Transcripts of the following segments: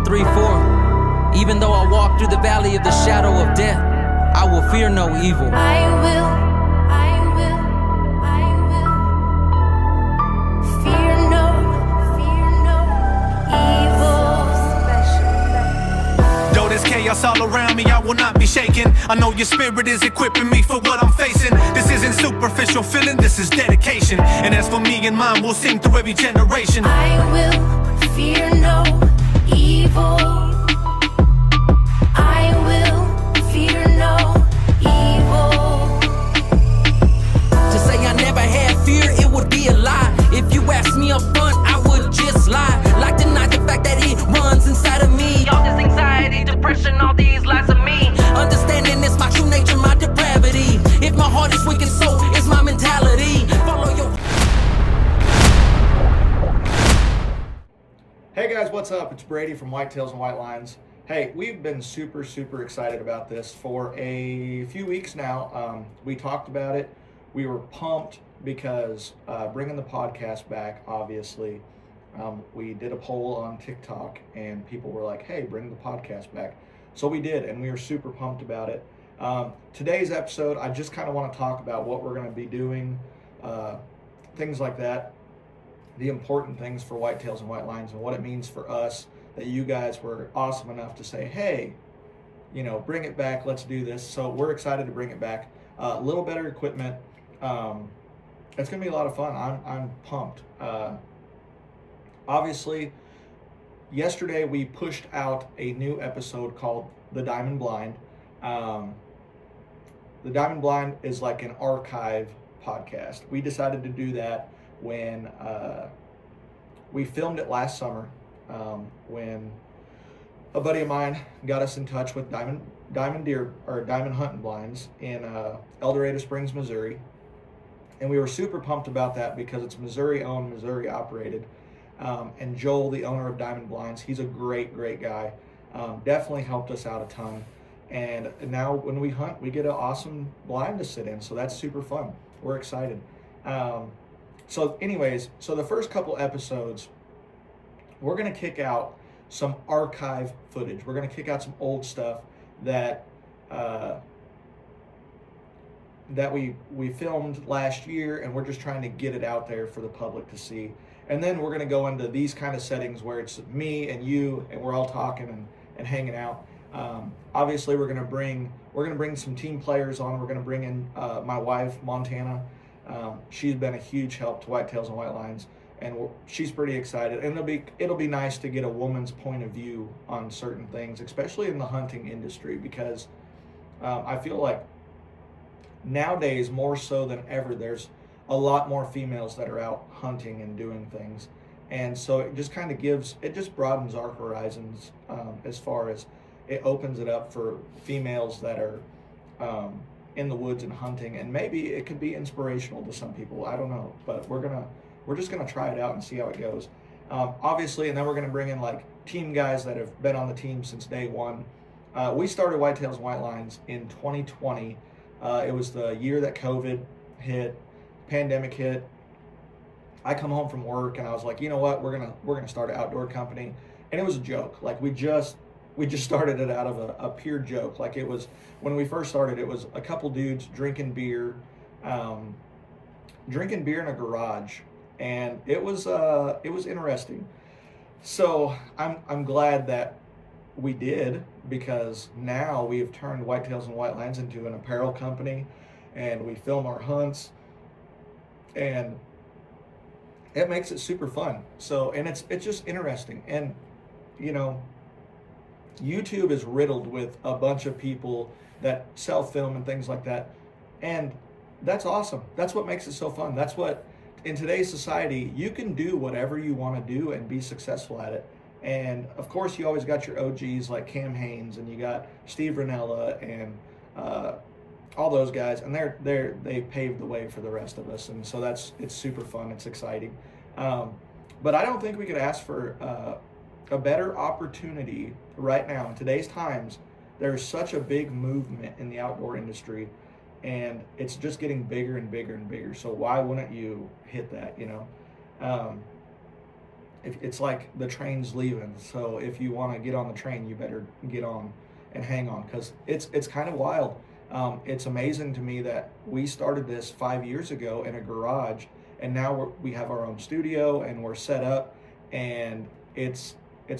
3:4. Even though I walk through the valley of the shadow of death, I will fear no evil. I will fear no evil. Though there's chaos all around me, I will not be shaken. I know your spirit is equipping me for what I'm facing. This isn't superficial feeling, this is dedication. And as for me and mine, we'll sing through every generation. I will fear no evil. I will fear no evil. To say I never had fear, it would be a lie. If you ask me up front, I would just lie. Like deny the fact that it runs inside of me. All this anxiety, depression, all these lies of me. Understanding it's my true nature, my depravity. If my heart is weak and so is my mentality. Follow your... Hey guys, what's up? It's Brady from Whitetails and Whitelines. Hey, we've been super excited about this for a few weeks now. We talked about it. We were pumped because bringing the podcast back, obviously, we did a poll on TikTok and people were like, hey, bring the podcast back. So we did, and we were super pumped about it. Today's episode, I just kind of want to talk about what we're going to be doing, things like that. The important things for Whitetails and Whitelines and what it means for us that you guys were awesome enough to say, hey, you know, bring it back, let's do this. So we're excited to bring it back. A little better equipment. It's going to be a lot of fun. I'm pumped. Obviously, yesterday we pushed out a new episode called The Diamond Blind. The Diamond Blind is like an archive podcast. We decided to do that when we filmed it last summer, when a buddy of mine got us in touch with diamond hunting blinds in El Dorado Springs, Missouri, and we were super pumped about that because it's Missouri owned, Missouri operated, and Joel, the owner of Diamond Blinds, he's a great guy. Definitely helped us out a ton, and now when we hunt, we get an awesome blind to sit in, so that's super fun. We're excited. So anyways, so the first couple episodes, we're going to kick out some archive footage. We're going to kick out some old stuff that we filmed last year, and we're just trying to get it out there for the public to see. And then we're going to go into these kind of settings where it's me and you, and we're all talking and hanging out. Obviously, we're going to bring some team players on. We're going to bring in my wife, Montana. She's been a huge help to Whitetails and Whitelines, and she's pretty excited. And it'll be nice to get a woman's point of view on certain things, especially in the hunting industry, because I feel like nowadays more so than ever, there's a lot more females that are out hunting and doing things, and so it just kind of broadens our horizons as far as it opens it up for females that are in the woods and hunting, and maybe it could be inspirational to some people. I don't know, but we're just gonna try it out and see how it goes. Obviously, and then we're gonna bring in like team guys that have been on the team since day one. We started Whitetails and Whitelines in 2020. It was the year that COVID hit, pandemic hit. I come home from work and I was like, you know what, we're gonna start an outdoor company, and it was a joke. Like we just started it out of a pure joke. Like it was, when we first started, it was a couple dudes drinking beer in a garage, and it was interesting. So I'm glad that we did, because now we have turned Whitetails and Whitelines into an apparel company, and we film our hunts, and it makes it super fun. So, and it's just interesting. And you know, YouTube is riddled with a bunch of people that self-film and things like that, and that's awesome. That's what makes it so fun. That's what, in today's society, you can do whatever you want to do and be successful at it. And of course, you always got your OGs like Cam Haynes, and you got Steve Ranella, and all those guys, and they paved the way for the rest of us. And so it's super fun. It's exciting. But I don't think we could ask for a better opportunity right now in today's times. There's such a big movement in the outdoor industry, and it's just getting bigger and bigger and bigger. So why wouldn't you hit that, you know? it's like the train's leaving. So if you want to get on the train, you better get on and hang on, because it's kind of wild. It's amazing to me that we started this 5 years ago in a garage, and now we have our own studio and we're set up, and it's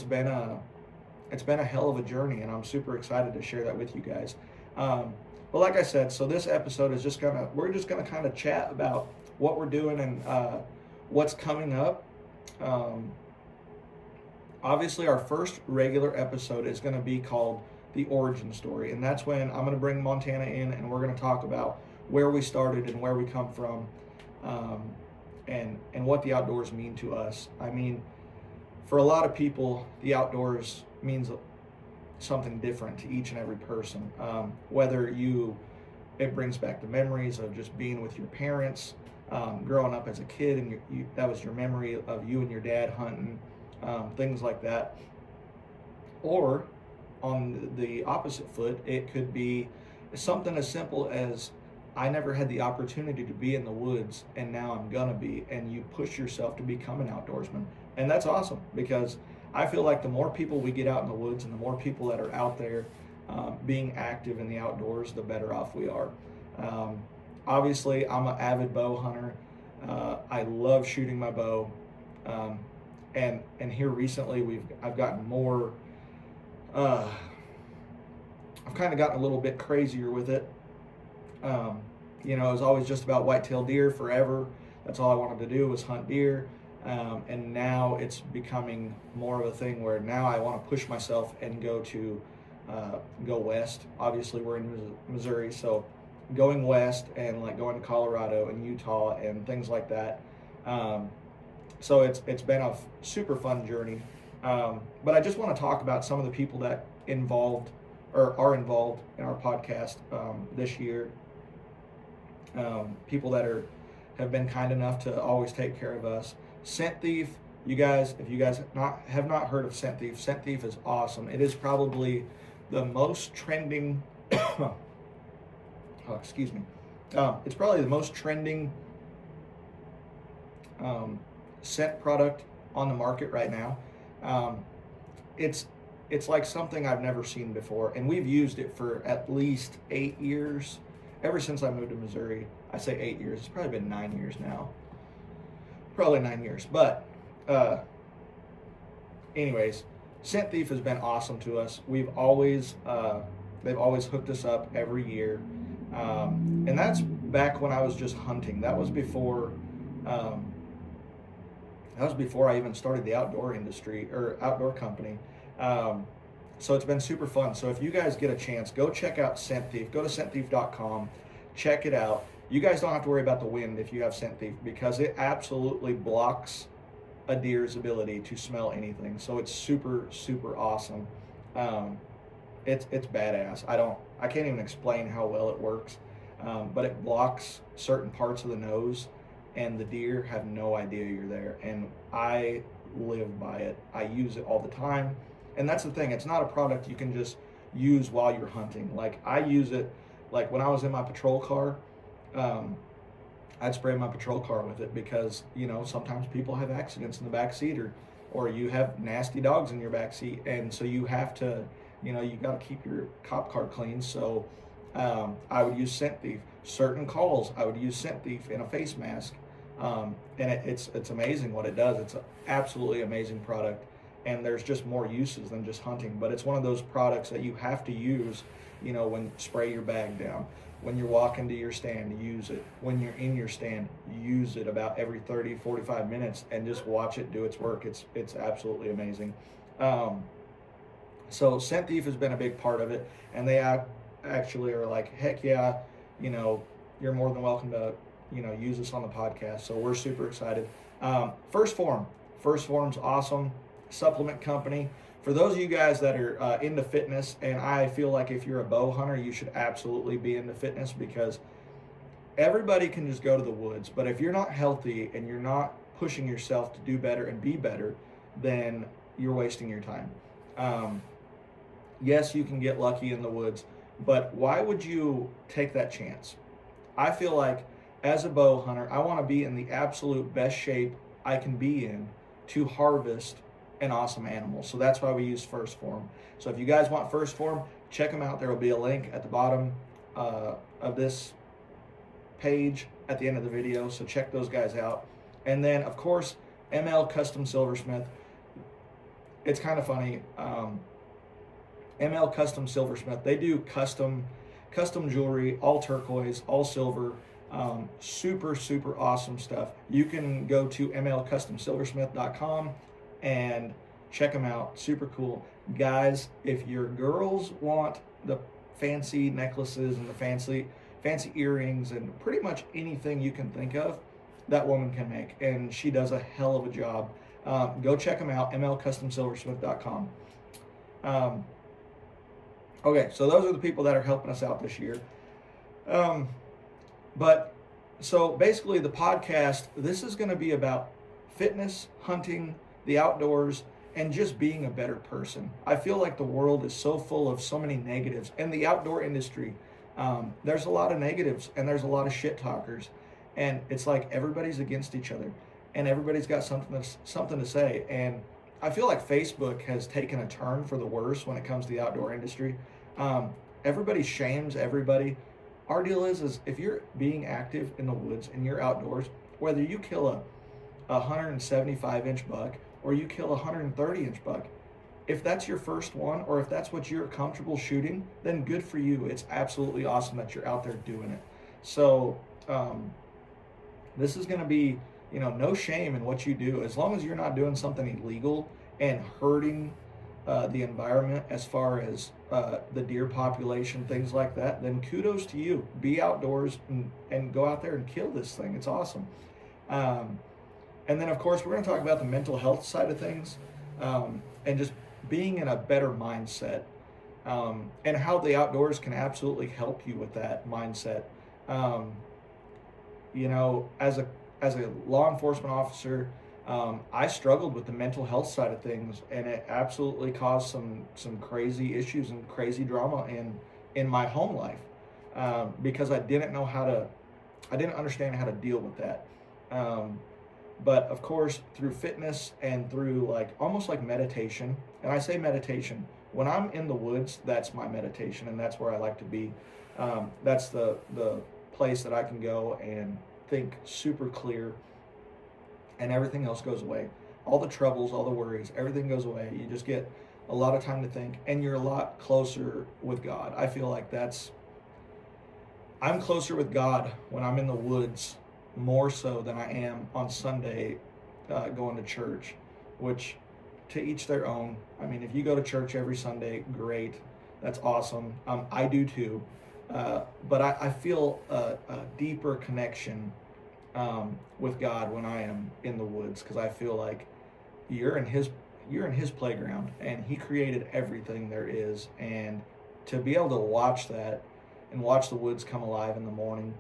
been a hell of a journey, and I'm super excited to share that with you guys. But like I said, so this episode is we're just gonna kind of chat about what we're doing and what's coming up. Obviously, our first regular episode is going to be called The Origin Story, and that's when I'm going to bring Montana in, and we're going to talk about where we started and where we come from, and what the outdoors mean to us. I mean, for a lot of people, the outdoors means something different to each and every person. Whether it brings back the memories of just being with your parents, growing up as a kid, and that was your memory of you and your dad hunting, things like that. Or on the opposite foot, it could be something as simple as, I never had the opportunity to be in the woods, and now I'm gonna be, and you push yourself to become an outdoorsman. And that's awesome, because I feel like the more people we get out in the woods and the more people that are out there being active in the outdoors, the better off we are. Obviously, I'm an avid bow hunter. I love shooting my bow. And here recently, I've gotten more, I've kind of gotten a little bit crazier with it. It was always just about whitetail deer forever. That's all I wanted to do was hunt deer. And now it's becoming more of a thing where now I want to push myself and go west. Obviously, we're in Missouri, so going west and like going to Colorado and Utah and things like that. So it's been a super fun journey. But I just want to talk about some of the people that are involved in our podcast this year. People that have been kind enough to always take care of us. Scent Thief, you guys, if you guys have not heard of Scent Thief is awesome. It is probably the most trending. Excuse me. It's probably the most trending scent product on the market right now. It's like something I've never seen before, and we've used it for at least 8 years. Ever since I moved to Missouri. I say 8 years. It's probably been 9 years now. Probably 9 years. But anyways, Scent Thief has been awesome to us. They've always hooked us up every year. And that's back when I was just hunting. That was before I even started the outdoor industry or outdoor company. So it's been super fun. So if you guys get a chance, go check out Scent Thief. Go to scentthief.com. Check it out. You guys don't have to worry about the wind if you have Scent Thief, because it absolutely blocks a deer's ability to smell anything. So it's super, super awesome. It's badass. I can't even explain how well it works. But it blocks certain parts of the nose, and the deer have no idea you're there. And I live by it. I use it all the time. And that's the thing. It's not a product you can just use while you're hunting. Like, I use it, like when I was in my patrol car, I'd spray my patrol car with it, because, sometimes people have accidents in the back seat, or you have nasty dogs in your back seat. And so you have to, you got to keep your cop car clean. So I would use Scent Thief. Certain calls, I would use Scent Thief in a face mask. And it's amazing what it does. It's an absolutely amazing product. And there's just more uses than just hunting. But it's one of those products that you have to use, when spray your bag down. When you're walking to your stand, use it. When you're in your stand, use it about every 30, 45 minutes and just watch it do its work. It's absolutely amazing. So Scent Thief has been a big part of it. And they actually are like, heck yeah, you're more than welcome to, use us on the podcast. So we're super excited. First Form's awesome. Supplement company. For those of you guys that are into fitness, and I feel like if you're a bow hunter, you should absolutely be into fitness, because everybody can just go to the woods. But if you're not healthy and you're not pushing yourself to do better and be better, then you're wasting your time. Yes, you can get lucky in the woods, but why would you take that chance? I feel like as a bow hunter, I want to be in the absolute best shape I can be in to harvest an awesome animal. So that's why we use First Form. So if you guys want First Form, check them out. There will be a link at the bottom of this page at the end of the video. So check those guys out. And then, of course, ML Custom Silversmith. It's kind of funny. ML Custom Silversmith, they do custom jewelry, all turquoise, all silver, super, super awesome stuff. You can go to mlcustomsilversmith.com and check them out. Super cool. Guys, if your girls want the fancy necklaces and the fancy earrings and pretty much anything you can think of, that woman can make, and she does a hell of a job. Go check them out, mlcustomsilversmith.com. Okay, so those are the people that are helping us out this year. But so basically the podcast, this is going to be about fitness, hunting, the outdoors, and just being a better person. I feel like the world is so full of so many negatives, and the outdoor industry, there's a lot of negatives and there's a lot of shit talkers, and it's like everybody's against each other and everybody's got something to say. And I feel like Facebook has taken a turn for the worse when it comes to the outdoor industry. Everybody shames everybody. Our deal is if you're being active in the woods and you're outdoors, whether you kill a 175-inch buck or you kill a 130-inch buck, if that's your first one or if that's what you're comfortable shooting, then good for you. It's absolutely awesome that you're out there doing it. So this is going to be, no shame in what you do, as long as you're not doing something illegal and hurting the environment as far as the deer population, things like that, then kudos to you. Be outdoors and go out there and kill this thing. It's awesome. And then, of course, we're going to talk about the mental health side of things, and just being in a better mindset, and how the outdoors can absolutely help you with that mindset. As a law enforcement officer, I struggled with the mental health side of things, and it absolutely caused some crazy issues and crazy drama in my home life, because I didn't understand how to deal with that. But of course, through fitness and through almost like meditation, and I say meditation, when I'm in the woods, that's my meditation, and that's where I like to be. That's the place that I can go and think super clear, and everything else goes away. All the troubles, all the worries, everything goes away. You just get a lot of time to think, and you're a lot closer with God. I feel like I'm closer with God when I'm in the woods, more so than I am on Sunday going to church, which to each their own. I mean, if you go to church every Sunday, great. That's awesome. I do too. But I feel a deeper connection with God when I am in the woods, because I feel like you're in his playground, and he created everything there is, and to be able to watch that and watch the woods come alive in the morning,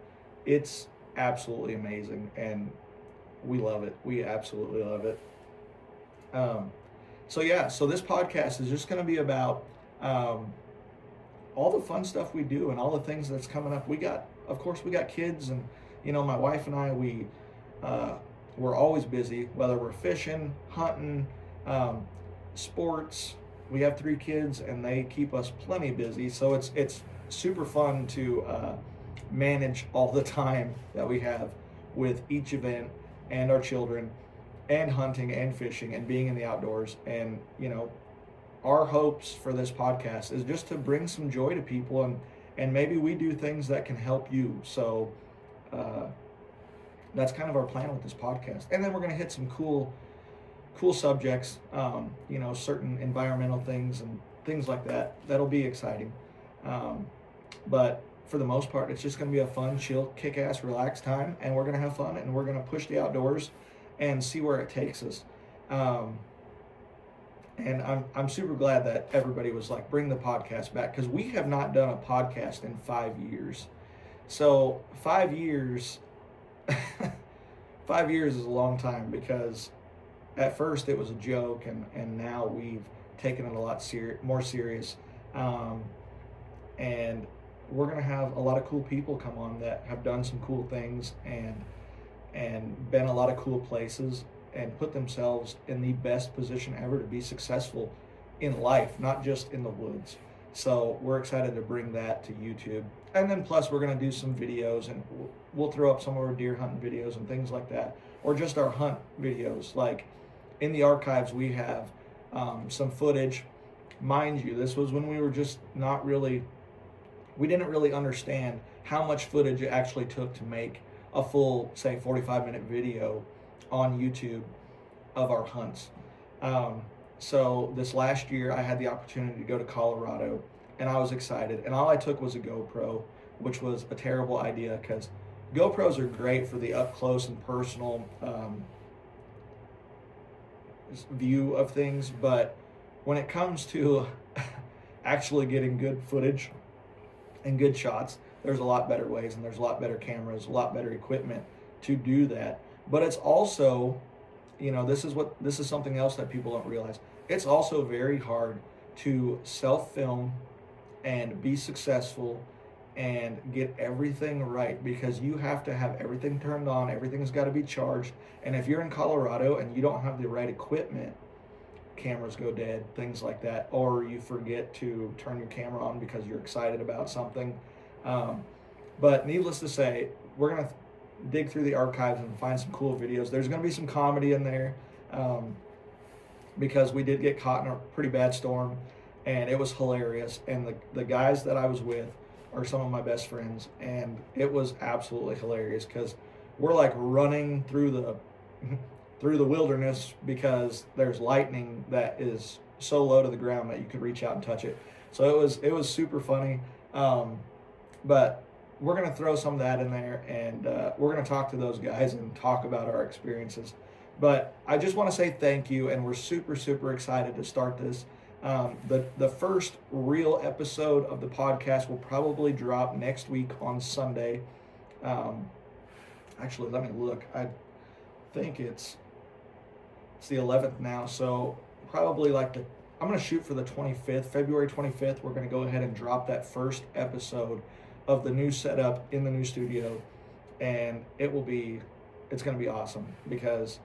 it's absolutely amazing, and we love it. We absolutely love it. So this podcast is just going to be about all the fun stuff we do and all the things that's coming up. We got kids, and my wife and I, we're always busy, whether we're fishing, hunting, sports. We have 3 kids, and they keep us plenty busy. So it's super fun to manage all the time that we have with each event and our children and hunting and fishing and being in the outdoors. And our hopes for this podcast is just to bring some joy to people, and maybe we do things that can help you. So that's kind of our plan with this podcast. And then we're going to hit some cool subjects, certain environmental things and things like that. That'll be exciting. But for the most part, it's just going to be a fun, chill, kick-ass, relaxed time, and we're going to have fun, and we're going to push the outdoors and see where it takes us. And I'm super glad that everybody was like, bring the podcast back, because we have not done a podcast in 5 years. So 5 years, 5 years is a long time, because at first it was a joke, and now we've taken it a lot more serious. And we're going to have a lot of cool people come on that have done some cool things and been a lot of cool places. and put themselves in the best position ever to be successful in life, not just in the woods. So we're excited to bring that to YouTube. And then plus we're going to do some videos, and we'll throw up some of our deer hunting videos and things like that, or just our hunt videos. Like in the archives, we have some footage. Mind you, this was when we were just not really, we didn't really understand how much footage it actually took to make a full, say, 45-minute video on YouTube of our hunts. So this last year, I had the opportunity to go to Colorado, and I was excited. And all I took was a GoPro, which was a terrible idea, because GoPros are great for the up close and personal view of things, but when it comes to actually getting good footage and good shots, there's a lot better ways, and there's a lot better cameras, a lot better equipment to do that. But it's also, you know, this is something else that people don't realize. It's also very hard to self-film and be successful and get everything right, because you have to have everything turned on, everything's got to be charged. And if you're in Colorado and you don't have the right equipment, cameras go dead, things like that, or you forget to turn your camera on because you're excited about something. But needless to say, we're going to dig through the archives and find some cool videos. There's going to be some comedy in there, because we did get caught in a pretty bad storm, and it was hilarious. And the guys that I was with are some of my best friends, and it was absolutely hilarious, because we're like running through the wilderness because there's lightning that is so low to the ground that you could reach out and touch it. So it was super funny. But we're going to throw some of that in there, and we're going to talk to those guys and talk about our experiences. But I just want to say thank you, and we're super, super excited to start this. The first real episode of the podcast will probably drop next week on Sunday. Actually, let me look. I think it's the 11th now, so probably like I'm going to shoot for the 25th, February 25th. We're going to go ahead and drop that first episode of the new setup in the new studio, and it's going to be awesome, because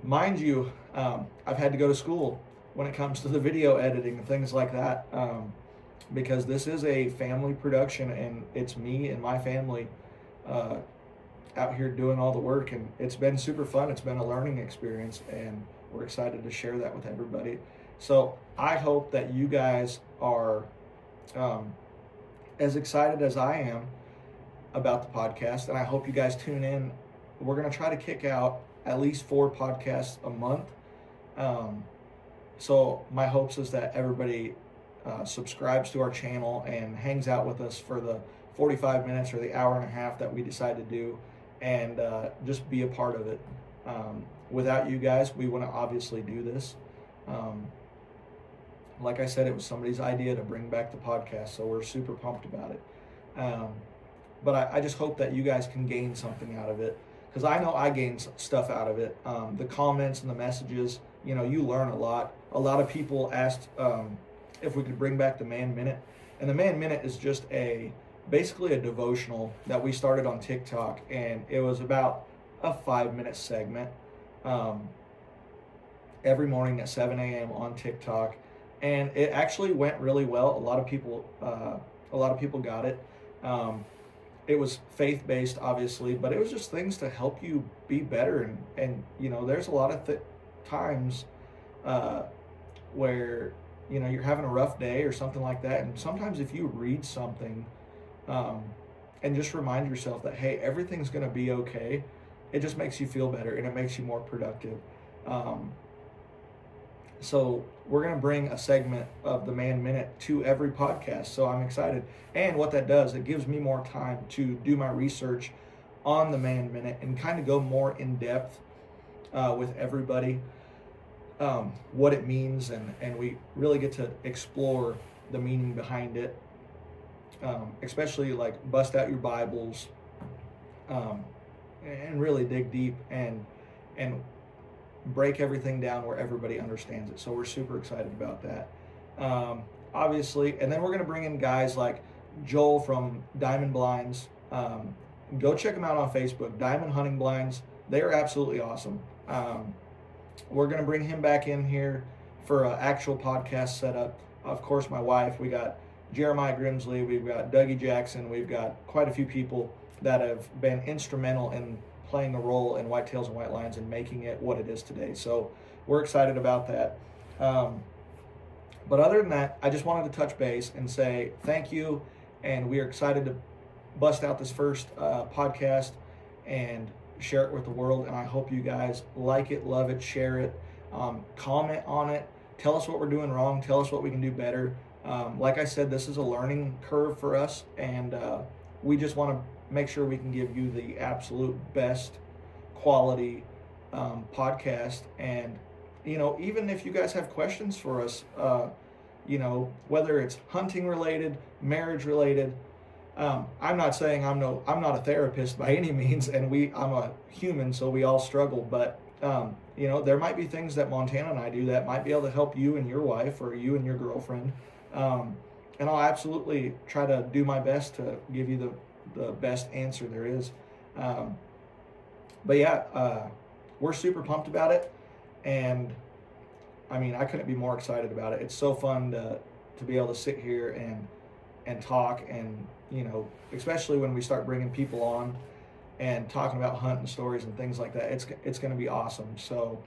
mind you, I've had to go to school when it comes to the video editing and things like that, because this is a family production, and it's me and my family out here doing all the work, and it's been super fun. It's been a learning experience, and we're excited to share that with everybody. So I hope that you guys are as excited as I am about the podcast, and I hope you guys tune in. We're going to try to kick out at least 4 podcasts a month. So my hopes is that everybody subscribes to our channel and hangs out with us for the 45 minutes or the hour and a half that we decide to do, and just be a part of it. Without you guys, we wouldn't obviously do this. Like I said, it was somebody's idea to bring back the podcast, so we're super pumped about it. But I just hope that you guys can gain something out of it, because I know I gained stuff out of it. The comments and the messages, you know, you learn a lot. A lot of people asked if we could bring back the Man Minute, and the Man Minute is just basically a devotional that we started on TikTok, and it was about a 5-minute segment every morning at 7 a.m. on TikTok, and it actually went really well. A lot of people got it. It was faith-based, obviously, but it was just things to help you be better. And you know, there's a lot of times where, you know, you're having a rough day or something like that, and sometimes if you read something and just remind yourself that, hey, everything's going to be okay, it just makes you feel better, and it makes you more productive. So we're going to bring a segment of the Man Minute to every podcast, so I'm excited. And what that does, it gives me more time to do my research on the Man Minute and kind of go more in depth with everybody, what it means, and we really get to explore the meaning behind it, especially like bust out your Bibles and really dig deep and break everything down where everybody understands it. So we're super excited about that. Obviously, and then we're going to bring in guys like Joel from Diamond Blinds. Go check them out on Facebook, Diamond Hunting Blinds. They are absolutely awesome. we're going to bring him back in here for an actual podcast setup. Of course, my wife, we got Jeremiah Grimsley, we've got Dougie Jackson, we've got quite a few people that have been instrumental in playing a role in Whitetails and Whitelines and making it what it is today. So we're excited about that. But other than that, I just wanted to touch base and say thank you, and we are excited to bust out this first podcast and share it with the world. And I hope you guys like it, love it, share it, comment on it, tell us what we're doing wrong, tell us what we can do better. Like I said, this is a learning curve for us, and we just want to make sure we can give you the absolute best quality podcast. And even if you guys have questions for us, whether it's hunting related, marriage related, I'm not saying I'm not a therapist by any means, and I'm a human, so we all struggle. But there might be things that Montana and I do that might be able to help you and your wife, or you and your girlfriend. And I'll absolutely try to do my best to give you the best answer there is. But yeah, we're super pumped about it, and I mean, I couldn't be more excited about it. It's so fun to be able to sit here and talk, and especially when we start bringing people on and talking about hunting stories and things like that. It's going to be awesome. So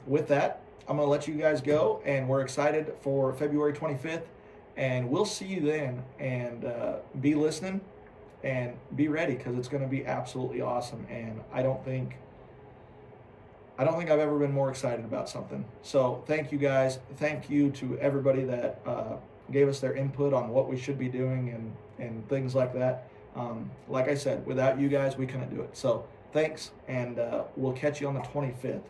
with that, I'm going to let you guys go, and we're excited for February 25th, and we'll see you then. And be listening and be ready, because it's going to be absolutely awesome. And I don't think I've ever been more excited about something. So thank you guys. Thank you to everybody that gave us their input on what we should be doing and things like that. Like I said, without you guys, we couldn't do it. So thanks, and we'll catch you on the 25th.